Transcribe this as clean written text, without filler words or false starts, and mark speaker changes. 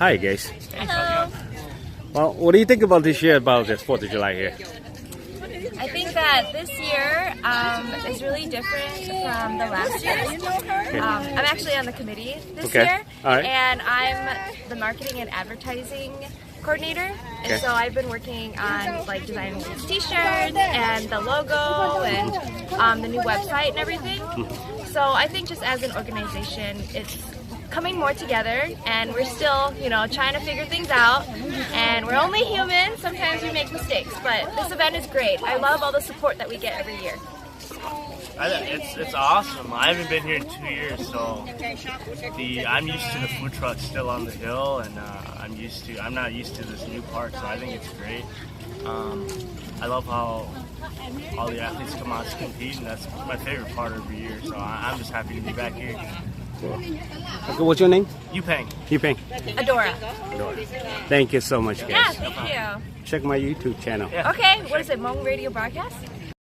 Speaker 1: Hi guys.
Speaker 2: Hello.
Speaker 1: Well, what do you think about this year about the 4th of July here?
Speaker 2: I think that this year is really different from the last year's. I'm actually on the committee this year, and I'm the marketing and advertising coordinator. And so I've been working on like designing these t-shirts and the logo and the new website and everything. So I think just as an organization, it's coming more together, and we're still, trying to figure things out, and we're only human. Sometimes we make mistakes, but this event is great. I love all the support that we get every year.
Speaker 3: It's awesome. I haven't been here in 2 years, so I'm used to the food trucks still on the hill, and I'm not used to this new park, so I think it's great. I love how all the athletes come out to compete, and that's my favorite part every year, so I'm just happy to be back here.
Speaker 1: Cool. Okay, what's your name?
Speaker 3: Yupeng.
Speaker 1: Yupeng.
Speaker 2: Adora.
Speaker 1: Thank you so much, guys.
Speaker 2: Yeah, thank you.
Speaker 1: Check my YouTube channel.
Speaker 2: Okay, what is it, Hmong Radio Broadcast?